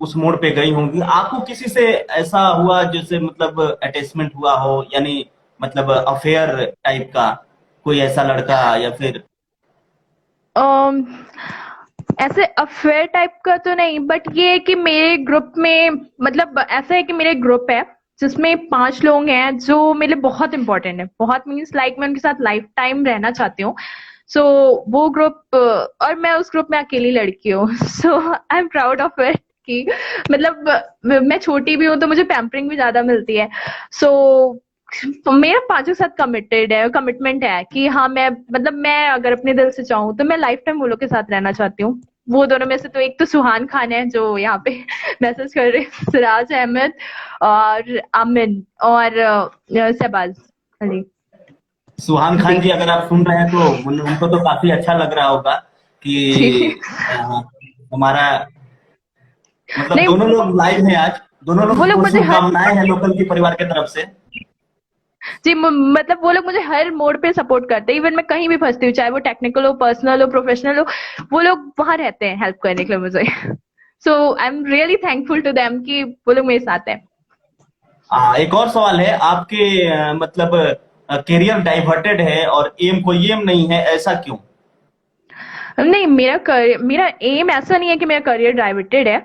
उस मोड़ पे गई होंगी। आपको किसी से ऐसा हुआ जैसे मतलब अटैचमेंट हुआ हो, यानी मतलब अफेयर टाइप का, कोई ऐसा लड़का या फिर? um, ऐसे अफेयर टाइप का तो नहीं, बट ये है कि मेरे ग्रुप में मतलब ऐसा है कि मेरे ग्रुप है जिसमें 5 लोग हैं जो मेरे लिए बहुत इंपॉर्टेंट है। बहुत मीन्स लाइक मैं उनके साथ लाइफ टाइम रहना चाहती हूँ। सो वो ग्रुप, और मैं उस ग्रुप में अकेली लड़की हूँ। So I am proud of it कि मतलब मैं छोटी भी हूँ तो मुझे पैम्परिंग भी ज्यादा मिलती है। सो मेरा पांचों के साथ कमिटमेंट है कि हाँ मैं अगर अपने दिल से चाहूँ तो मैं लाइफ टाइम वो लोग के साथ रहना चाहती हूँ। वो दोनों में से तो एक तो सुहान खान है जो यहाँ पे मैसेज कर रहे हैं, सिराज अहमद और आमिन और शहबाज अली सुहान खान जी। जी, अगर आप सुन रहे हैं तो उनको तो काफी अच्छा लग रहा होगा जी कि हमारा मतलब नहीं, दोनों लोग लाइव हैं आज। दोनों वो लोग लोग को मुझे हर शुभकामनाएं हैं लोकल की परिवार की तरफ से। जी मतलब वो लोग मुझे हर मोड पे सपोर्ट करते हैं। इवन मैं कहीं भी फंसती हूँ, चाहे वो टेक्निकल हो, पर्सनल हो, प्रोफेशनल हो, वो लोग वहां रहते हैं हेल्प करने के लिए मुझे। So I am really thankful to them कि वो लोग मेरे साथ हैं। एक और सवाल है आपके, मतलब करियर डाइवर्टेड है और एम कोई एम नहीं है, ऐसा क्यों? नहीं, मेरा एम ऐसा नहीं है कि मेरा करियर डाइवर्टेड है।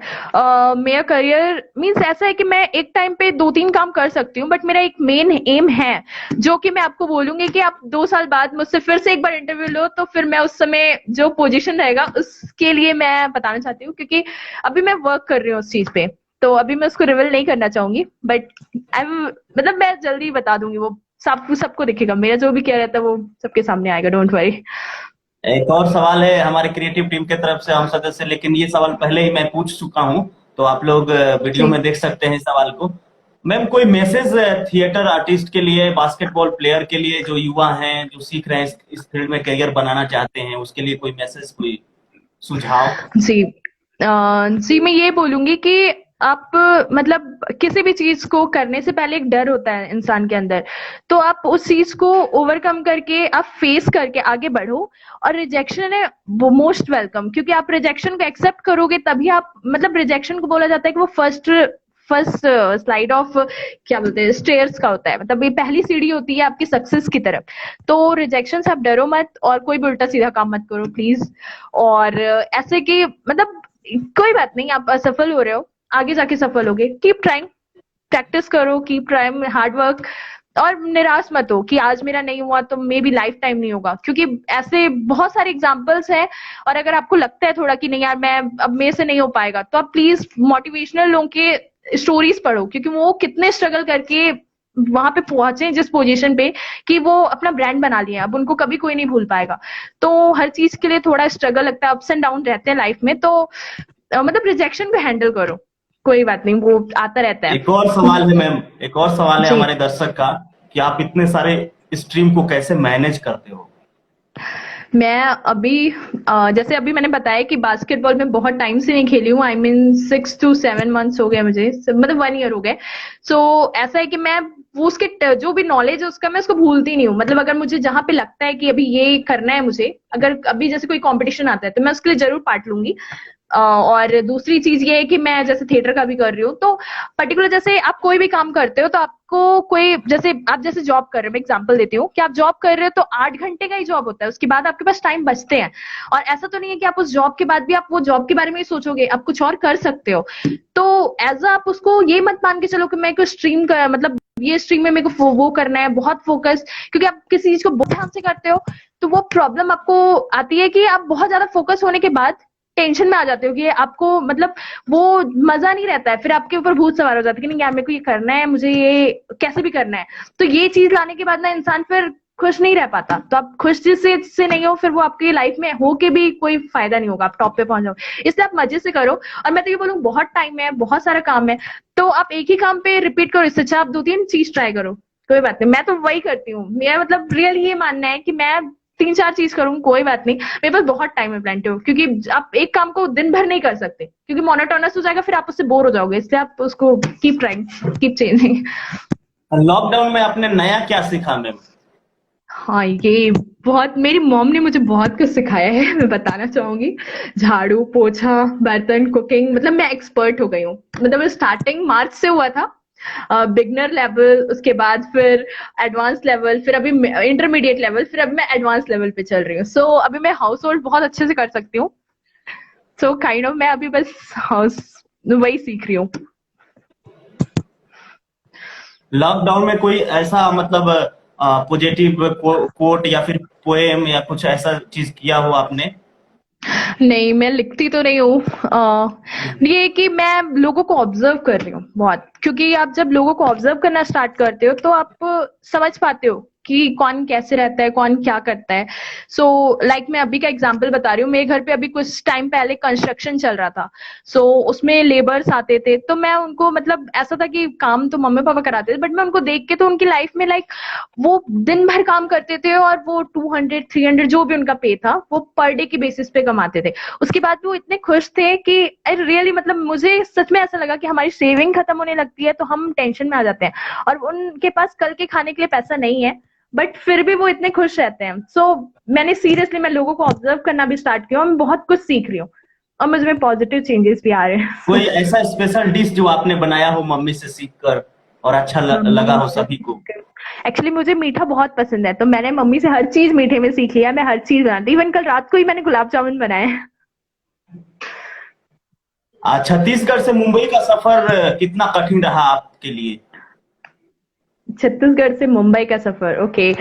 मेरा करियर मीन्स ऐसा है कि मैं एक टाइम पे 2-3 काम कर सकती हूँ, बट मेरा एक मेन एम है जो कि मैं आपको बोलूंगी कि आप 2 साल बाद मुझसे फिर से एक बार इंटरव्यू लो तो फिर मैं उस समय जो पोजीशन रहेगा उसके लिए मैं बताना चाहती हूँ, क्योंकि अभी मैं वर्क कर रही हूँ उस चीज पे। तो अभी मैं उसको रिवील नहीं करना चाहूंगी, बट मतलब मैं जल्दी बता दूंगी। वो सबको दिखेगा, मेरा जो भी किया रहता है वो सबके सामने आएगा, डोंट वरी। एक और सवाल है हमारी क्रिएटिव टीम की तरफ से हम सदस्य, लेकिन ये सवाल पहले ही मैं पूछ चुका हूं, तो आप लोग वीडियो जी। में देख सकते हैं इस सवाल को। मैम, कोई मैसेज थिएटर आर्टिस्ट के लिए, बास्केटबॉल प्लेयर के लिए, जो युवा हैं जो सीख रहे हैं इस फील्ड में करियर बनाना चाहते हैं, उसके लिए कोई मैसेज, कोई सुझाव? जी जी, मैं ये बोलूंगी कि आप मतलब किसी भी चीज को करने से पहले एक डर होता है इंसान के अंदर। तो आप उस चीज को ओवरकम करके आप फेस करके आगे बढ़ो। और रिजेक्शन है वो मोस्ट वेलकम, क्योंकि आप रिजेक्शन को एक्सेप्ट करोगे तभी आप मतलब रिजेक्शन को बोला जाता है कि वो फर्स्ट स्लाइड ऑफ क्या बोलते हैं स्टेयर्स का होता है, मतलब ये पहली सीढ़ी होती है आपकी सक्सेस की तरफ। तो रिजेक्शन से आप डरो मत और कोई भी उल्टा सीधा काम मत करो प्लीज। और ऐसे कि मतलब कोई बात नहीं, आप असफल हो रहे हो, आगे जाके सफल होगे। कीप ट्राइंग, प्रैक्टिस करो, कीप ट्राइंग, हार्ड वर्क। और निराश मत हो कि आज मेरा नहीं हुआ तो मे बी लाइफ टाइम नहीं होगा, क्योंकि ऐसे बहुत सारे एग्जाम्पल्स हैं। और अगर आपको लगता है थोड़ा कि नहीं यार मैं अब मेरे से नहीं हो पाएगा, तो आप प्लीज मोटिवेशनल लोगों के स्टोरीज पढ़ो, क्योंकि वो कितने स्ट्रगल करके वहां पे पहुंचे जिस पोजीशन पे कि वो अपना ब्रांड बना लिया। अब उनको कभी कोई नहीं भूल पाएगा। तो हर चीज के लिए थोड़ा स्ट्रगल लगता है, अप्स एंड डाउन रहते हैं लाइफ में। तो मतलब रिजेक्शन को हैंडल करो, कोई बात नहीं, वो आता रहता है। एक और सवाल है मैम, एक और सवाल है जी। हमारे दर्शक का, कि आप इतने सारे स्ट्रीम को कैसे मैनेज करते हो? मैं अभी जैसे अभी मैंने बताया कि बास्केटबॉल में बहुत टाइम से नहीं खेली हूँ। आई मीन 6 to 7 months हो गए मुझे, मतलब 1 year हो गए। सो ऐसा है कि मैं वो उसके जो भी नॉलेज है उसका मैं उसको भूलती नहीं हूँ। मतलब अगर मुझे जहाँ पे लगता है कि अभी ये करना है मुझे, अगर अभी जैसे कोई कंपटीशन आता है तो मैं उसके लिए जरूर पार्ट लूंगी। और दूसरी चीज ये है कि मैं जैसे थिएटर का भी कर रही हूँ, तो पर्टिकुलर जैसे आप कोई भी काम करते हो तो आपको कोई जैसे आप जैसे जॉब कर रहे हो, मैं एग्जांपल देती हूँ कि आप जॉब कर रहे हो तो 8 घंटे का ही जॉब होता है, उसके बाद आपके पास टाइम बचते हैं। और ऐसा तो नहीं है कि आप उस जॉब के बाद भी आप वो जॉब के बारे में ही सोचोगे, आप कुछ और कर सकते हो। तो एज आप उसको ये मत मान के चलो कि मैं कोई स्ट्रीम कर मतलब ये स्ट्रीम में मेरे को वो करना है बहुत फोकस, क्योंकि आप किसी चीज को बहुत ध्यान से करते हो तो वो प्रॉब्लम आपको आती है कि आप बहुत ज्यादा फोकस होने के बाद टेंशन में आ जाते हो कि आपको मतलब वो मजा नहीं रहता है, फिर आपके ऊपर भूत सवार हो जाता है कि नहीं यार मेरे को ये करना है, मुझे ये कैसे भी करना है। तो ये चीज लाने के बाद ना इंसान फिर खुश नहीं रह पाता। तो आप खुश जिससे नहीं हो फिर वो आपकी लाइफ में हो के भी कोई फायदा नहीं होगा, आप टॉप पे पहुंच जाओ। इसलिए आप मजे से करो। और मैं तो ये बोलूँ बहुत टाइम है, बहुत सारा काम है, तो आप एक ही काम पे रिपीट करो, इससे अच्छा आप 2-3 चीज ट्राई करो। कोई बात नहीं, मैं तो वही करती हूँ। मेरा मतलब रियल ये मानना है कि मैं 3-4 चीज करूँ, कोई बात नहीं, मेरे पास बहुत टाइम है प्लान टू, क्योंकि आप एक काम को दिन भर नहीं कर सकते क्योंकि मोनोटोनस हो जाएगा, फिर आप उससे बोर हो जाओगे। इसलिए आप उसको keep trying, keep changing. Lockdown में आपने नया क्या सीखा मैम? हाँ, ये बहुत मेरी मॉम ने मुझे बहुत कुछ सिखाया है, मैं बताना चाहूंगी। झाड़ू पोछा बर्तन कुकिंग, मतलब मैं एक्सपर्ट हो गई हूँ। मतलब स्टार्टिंग मार्च से हुआ था, बिगनर लेवल, उसके बाद फिर एडवांस लेवल, फिर अभी इंटरमीडिएट लेवल, फिर अब मैं एडवांस लेवल पे चल रही हूँ। सो अभी मैं हाउस होल्ड बहुत अच्छे से कर सकती हूँ। सो काइंड ऑफ मैं अभी बस हाउस वही सीख रही हूँ। लॉकडाउन में कोई ऐसा मतलब पॉजिटिव कोट या फिर पोएम या कुछ ऐसा चीज किया हो आपने? नहीं, मैं लिखती तो नहीं हूँ। ये है कि मैं लोगों को ऑब्जर्व कर रही हूँ बहुत, क्योंकि आप जब लोगों को ऑब्जर्व करना स्टार्ट करते हो तो आप समझ पाते हो कि कौन कैसे रहता है, कौन क्या करता है। सो लाइक मैं अभी का एग्जांपल बता रही हूँ। मेरे घर पे अभी कुछ टाइम पहले कंस्ट्रक्शन चल रहा था। उसमें लेबर्स आते थे, तो मैं उनको मतलब ऐसा था कि काम तो मम्मी पापा कराते थे, बट मैं उनको देख के तो उनकी लाइफ में लाइक वो दिन भर काम करते थे और वो 200 300 जो भी उनका पे था वो पर डे की बेसिस पे कमाते थे। उसके बाद भी वो इतने खुश थे कि आई रियली मतलब मुझे सच में ऐसा लगा कि हमारी सेविंग खत्म होने लगती है तो हम टेंशन में आ जाते हैं, और उनके पास कल के खाने के लिए पैसा नहीं है, बट फिर भी वो इतने खुश रहते हैं। मैंने सीरियसली मैं लोगों को ऑब्जर्व करना भी स्टार्ट किया और मैं बहुत कुछ सीख रही हूँ, और मुझ में पॉजिटिव चेंजेस भी आ रहे हैं। कोई ऐसा स्पेशल डिश जो आपने बनाया हो मम्मी से सीख कर और अच्छा लगा हो सभी को? एक्चुअली मुझे मीठा बहुत पसंद है, तो मैंने मम्मी से हर चीज मीठे में सीख लिया। मैं हर चीज बनाती, इवन कल रात को ही मैंने गुलाब जामुन बनाए। छत्तीसगढ़ से मुंबई का सफर कितना कठिन रहा आपके लिए? छत्तीसगढ़ से मुंबई का सफर, ओके।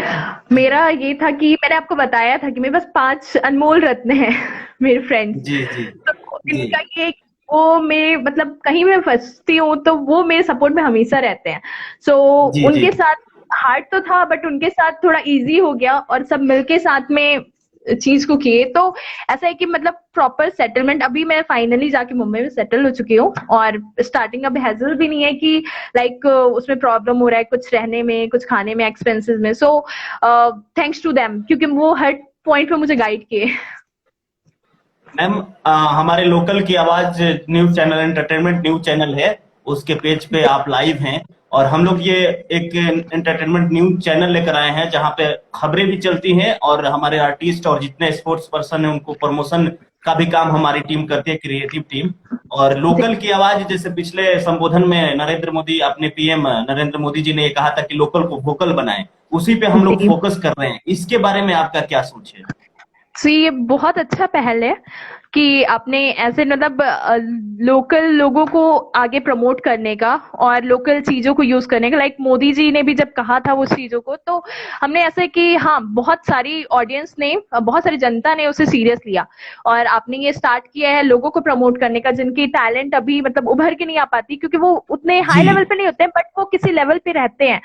मेरा ये था कि मैंने आपको बताया था कि मेरे पास 5 अनमोल रत्न हैं। मेरे फ्रेंड्स, जी जी तो जी इनका ये वो मेरे मतलब कहीं मैं फंसती हूँ तो वो मेरे सपोर्ट में हमेशा रहते हैं। जी जी उनके साथ हार्ड तो था, बट उनके साथ थोड़ा इजी हो गया और सब मिलके साथ में चीज को किए। तो ऐसा है कि मतलब प्रॉपर सेटलमेंट, अभी मैं फाइनली जाके मुंबई में सेटल हो चुकी हूँ, और स्टार्टिंग अब हैजल भी नहीं है कि लाइक उसमें प्रॉब्लम हो रहा है कुछ रहने में, कुछ खाने में, एक्सपेंसेस में। थैंक्स टू देम, क्योंकि वो हर पॉइंट पे मुझे गाइड किए। मैम, हमारे लोकल की आवाज news channel, entertainment news channel है, उसके पेज पे आप लाइव हैं, और हम लोग ये एक एंटरटेनमेंट न्यूज चैनल लेकर आए हैं जहां पे खबरें भी चलती हैं और हमारे आर्टिस्ट और जितने स्पोर्ट्स पर्सन हैं उनको प्रमोशन का भी काम हमारी टीम करती है, क्रिएटिव टीम। और लोकल की आवाज, जैसे पिछले संबोधन में नरेंद्र मोदी, अपने पीएम नरेंद्र मोदी जी ने ये कहा था कि लोकल को वोकल बनाएं, उसी पे हम लोग जी, फोकस कर रहे हैं। इसके बारे में आपका क्या सोच है? ये बहुत अच्छा पहल है कि आपने ऐसे मतलब लोकल लोगों को आगे प्रमोट करने का और लोकल चीजों को यूज करने का। लाइक मोदी जी ने भी जब कहा था उस चीजों को, तो हमने ऐसे कि हाँ, बहुत सारी ऑडियंस ने, बहुत सारी जनता ने उसे सीरियस लिया, और आपने ये स्टार्ट किया है लोगों को प्रमोट करने का जिनकी टैलेंट अभी मतलब उभर के नहीं आ पाती, क्योंकि वो उतने हाई जी लेवल पे नहीं होते हैं, बट वो किसी लेवल पे रहते हैं।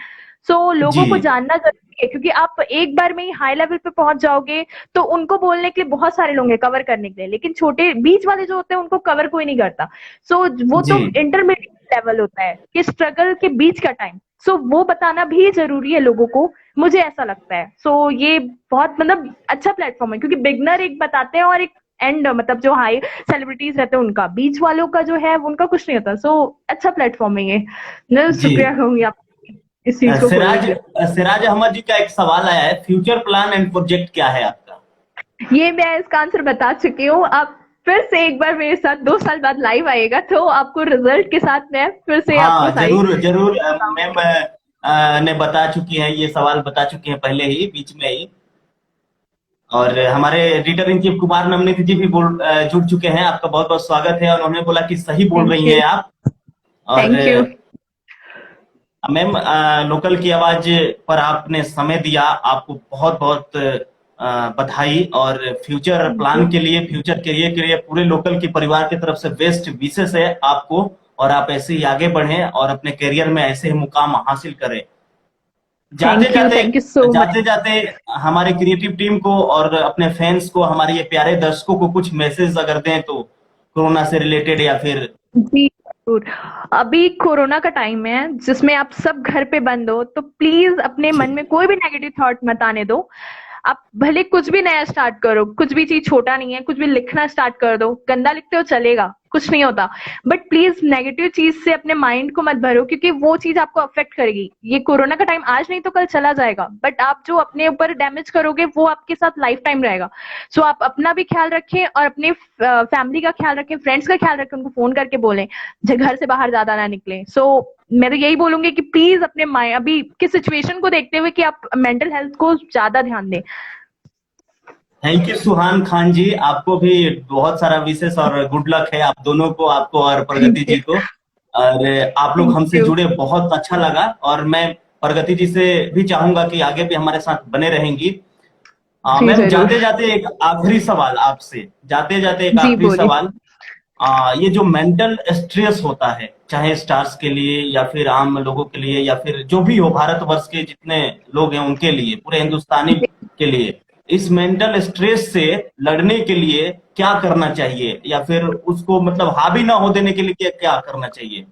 लोगों को जी जानना जरूरी है, क्योंकि आप एक बार में ही हाई लेवल पे पहुंच जाओगे तो उनको बोलने के लिए बहुत सारे लोग हैं कवर करने के लिए, लेकिन छोटे बीच वाले जो होते हैं उनको कवर कोई नहीं करता। वो जी तो इंटरमीडिएट लेवल होता है कि स्ट्रगल के बीच का टाइम, वो बताना भी जरूरी है लोगों को, मुझे ऐसा लगता है। ये बहुत मतलब अच्छा प्लेटफॉर्म है, क्योंकि बिगनर एक बताते हैं और एक एंड मतलब जो हाई सेलिब्रिटीज रहते हैं उनका, बीच वालों का जो है उनका कुछ नहीं होता। अच्छा प्लेटफॉर्म है ये। मैं जी। शुक्रिया कहूंगी आप इस चीज को खोलने सिराज के लिए। सिराज अहमद जी का एक सवाल आया है, फ्यूचर प्लान एंड प्रोजेक्ट क्या है आपका? ये मैं इसका आंसर बता चुकी हूँ। आप फिर से एक बार मेरे साथ 2 साल बाद लाइव आएगा तो आपको रिजल्ट के साथ मैं फिर से आपको हाँ, सारी जरूर जरूर। मैम बताऊंगी। ने बता चुकी हैं, ये सवाल बता चुकी हैं पहले ही, बीच में ही। और हमारे एडिटर इन चीफ कुमार नमनीत जी भी जुड़ चुके हैं। आपका बहुत बहुत स्वागत है, और उन्होंने बोला कि सही बोल थैंक रही यू। हैं आप। और थैंक यू। मैम, लोकल की आवाज पर आपने समय दिया, आपको बहुत बहुत बधाई। और फ्यूचर थैंक यू। प्लान के लिए, फ्यूचर करियर के लिए पूरे लोकल की परिवार की तरफ से बेस्ट विशेष है आपको। और आप ऐसे ही आगे बढ़ें और अपने करियर में ऐसे ही मुकाम हासिल करें। जाते जाते थैंक यू सो मच। जाते जाते हमारी क्रिएटिव टीम को और अपने फैंस को, हमारे ये प्यारे दर्शकों को कुछ मैसेज अगर दें तो, कोरोना से रिलेटेड या फिर। जी जरूर। अभी कोरोना का टाइम है जिसमें आप सब घर पे बंद हो, तो प्लीज अपने जी मन में कोई भी नेगेटिव थॉट मत आने दो। आप भले कुछ भी नया स्टार्ट करो, कुछ भी चीज छोटा नहीं है, कुछ भी लिखना स्टार्ट कर दो, गंदा लिखते हो चलेगा, कुछ नहीं होता, बट प्लीज नेगेटिव चीज से अपने माइंड को मत भरो, क्योंकि वो चीज आपको अफेक्ट करेगी। ये कोरोना का टाइम आज नहीं तो कल चला जाएगा, बट आप जो अपने ऊपर डैमेज करोगे वो आपके साथ लाइफ टाइम रहेगा। आप अपना भी ख्याल रखें और अपने फैमिली का ख्याल रखें, फ्रेंड्स का ख्याल रखें, उनको फोन करके बोलें घर से बाहर ज्यादा ना निकले। मैं तो यही बोलूंगी कि प्लीज अपने माइंड अभी की सिचुएशन को देखते हुए कि आप मेंटल हेल्थ को ज्यादा ध्यान दें। थैंक यू सुहान खान जी, आपको भी बहुत सारा विशेष और गुड लक है, आप दोनों को, आपको और प्रगति थैंक जी यू। को। और आप लोग थैंक हमसे यू। जुड़े, बहुत अच्छा लगा। और मैं प्रगति जी से भी चाहूंगा कि आगे भी हमारे साथ बने रहेंगी। जी मैम जरूर। जाते जाते एक आखिरी सवाल आपसे, जाते जाते एक जी आखिरी बोलिए। सवाल। ये जो मेंटल स्ट्रेस होता है, चाहे स्टार्स के लिए या फिर आम लोगों के लिए या फिर जो भी हो, भारतवर्ष के जितने लोग हैं उनके लिए, पूरे हिंदुस्तानी के लिए, इस मेंटल स्ट्रेस से लड़ने के लिए क्या करना चाहिए, या फिर उसको मतलब हावी ना हो देने के लिए क्या क्या करना चाहिए?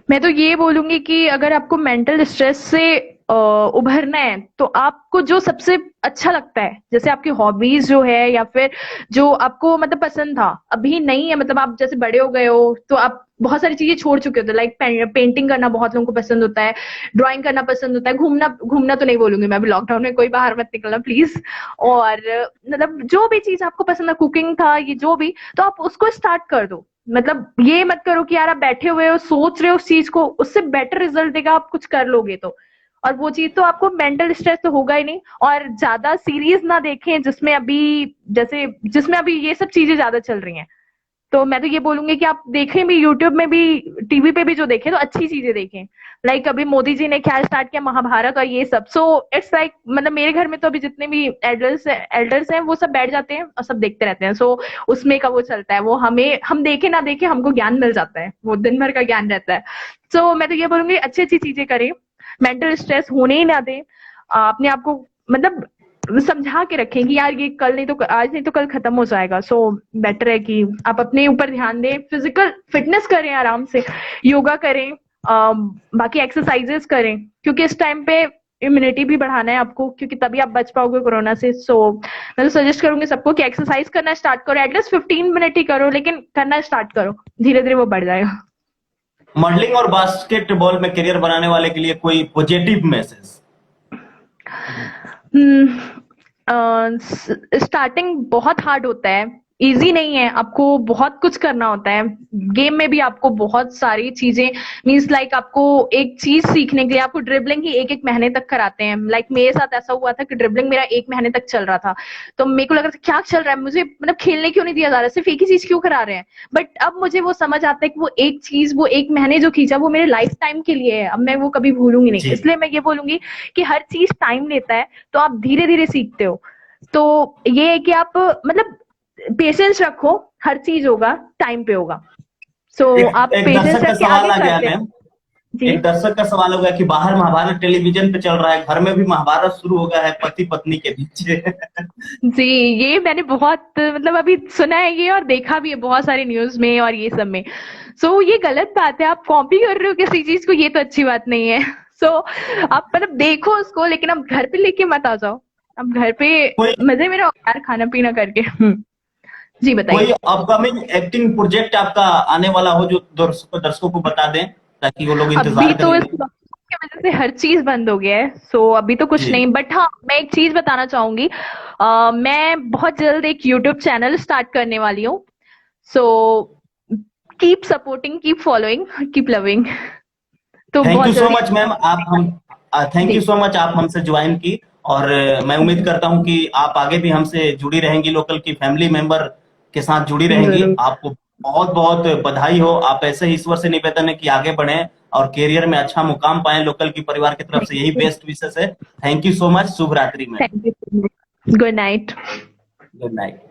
मैं तो ये बोलूंगी कि अगर आपको मेंटल स्ट्रेस से उभरना है तो आपको जो सबसे अच्छा लगता है, जैसे आपकी हॉबीज जो है या फिर जो आपको मतलब पसंद था अभी नहीं है, मतलब आप जैसे बड़े हो गए हो तो आप बहुत सारी चीजें छोड़ चुके हो, लाइक पेंटिंग करना बहुत लोगों को पसंद होता है, ड्राइंग करना पसंद होता है, घूमना घूमना तो नहीं बोलूंगी मैं, अभी लॉकडाउन में कोई बाहर मत निकलना प्लीज। और मतलब जो भी चीज आपको पसंद है, कुकिंग था ये जो भी, तो आप उसको स्टार्ट कर दो। मतलब ये मत करो कि यार आप बैठे हुए हो सोच रहे हो उस चीज को, उससे बेटर रिजल्ट देगा आप कुछ कर लोगे तो। और वो चीज तो आपको मेंटल स्ट्रेस तो होगा ही नहीं। और ज्यादा सीरीज ना देखें जिसमें अभी, जैसे जिसमें अभी ये सब चीजें ज्यादा चल रही हैं। तो मैं तो ये बोलूंगी कि आप देखें भी, यूट्यूब में भी, टीवी पे भी जो देखें तो अच्छी चीजें देखें। लाइक अभी मोदी जी ने क्या स्टार्ट किया, महाभारत और ये सब, सो इट्स लाइक मतलब मेरे घर में तो अभी जितने भी एल्डर्स हैं वो सब बैठ जाते हैं और सब देखते रहते हैं। सो उसमें का वो चलता है, वो हमें, हम देखे ना देखे हमको ज्ञान मिल जाता है, वो दिन भर का ज्ञान रहता है। सो मैं तो ये बोलूंगी अच्छी अच्छी चीजें करें, मेंटल स्ट्रेस होने ही ना दें। अपने आप को मतलब समझा के रखें कि यार ये कल नहीं तो आज नहीं तो कल खत्म हो जाएगा। सो बेटर है कि आप अपने ऊपर ध्यान दें, फिजिकल फिटनेस करें आराम से, योगा करें, बाकी एक्सरसाइजेस करें, क्योंकि इस टाइम पे इम्यूनिटी भी बढ़ाना है आपको, क्योंकि तभी आप बच पाओगे कोरोना से। सो मैं तो सजेस्ट करूंगी सबको कि एक्सरसाइज करना स्टार्ट करो, एटलीस्ट 15 मिनट ही करो, लेकिन करना स्टार्ट करो, धीरे धीरे वो बढ़ जाएगा। मॉडलिंग और बास्केटबॉल में करियर बनाने वाले के लिए कोई पॉजिटिव मैसेज? स्टार्टिंग बहुत हार्ड होता है, इजी नहीं है, आपको बहुत कुछ करना होता है। गेम में भी आपको बहुत सारी चीजें, मींस लाइक आपको एक चीज सीखने के लिए आपको ड्रिबलिंग ही एक एक महीने तक कराते हैं। लाइक मेरे साथ ऐसा हुआ था कि ड्रिबलिंग मेरा 1 महीने तक चल रहा था, तो मेरे को लग रहा था क्या चल रहा है, मुझे मतलब खेलने क्यों नहीं दिया जा रहा, सिर्फ एक ही चीज क्यों करा रहे हैं। बट अब मुझे वो समझ आता है कि वो एक चीज, वो 1 महीने जो खींचा वो मेरे लाइफ टाइम के लिए है, अब मैं वो कभी भूलूंगी नहीं। जी। इसलिए मैं ये बोलूंगी कि हर चीज टाइम लेता है, तो आप धीरे धीरे सीखते हो। तो ये है कि आप मतलब पेशेंस रखो, हर चीज होगा टाइम पे होगा। सो एक आप एक पेशेंस दर्शक का रख के सवाल आगे आ गया करते मैम। रहो जी। एक दर्शक का सवाल हो गया कि बाहर महाभारत टेलीविजन पे चल रहा है, घर में भी महाभारत शुरू हो गया है पति पत्नी के बीच। जी, ये मैंने बहुत मतलब अभी सुना है ये, और देखा भी है बहुत सारे न्यूज में और ये सब में। सो ये गलत बात है, आप कॉपी कर रहे हो किसी चीज को, ये तो अच्छी बात नहीं है। सो आप मतलब देखो उसको, लेकिन आप घर पे लेके मत आ जाओ। आप घर पे कोई मजे में रहो यार, खाना पीना करके। जी कोई बताइए। अपकमिंग एक्टिंग प्रोजेक्ट आपका आने वाला हो जो दर्शकों को बता दें, ताकि वो लोग अभी इंतजार तो इस करेंगे। लॉकडाउन की वजह से हर चीज बंद हो गया है, सो अभी तो कुछ जी। नहीं। बट हाँ, मैं एक चीज बताना चाहूंगी, मैं बहुत जल्द एक यूट्यूब चैनल स्टार्ट करने वाली हूँ। So keep supporting, keep following, keep loving. तो थैंक बहुत यू सो जल्दी मच मैम, आप हम थैंक जी। यू सो मच, आप हमसे ज्वाइन की। और मैं उम्मीद करता हूं कि आप आगे भी हमसे जुड़ी रहेंगी, लोकल की फैमिली मेंबर के साथ जुड़ी रहेंगी। जरूर। आपको बहुत बहुत बधाई हो, आप ऐसे ही ईश्वर से निवेदन है कि आगे बढ़ें और करियर में अच्छा मुकाम पाएं। लोकल की परिवार की तरफ से यही बेस्ट विशेष है। थैंक यू सो मच, शुभ रात्रि ma'am. Thank you. Good night. Good night.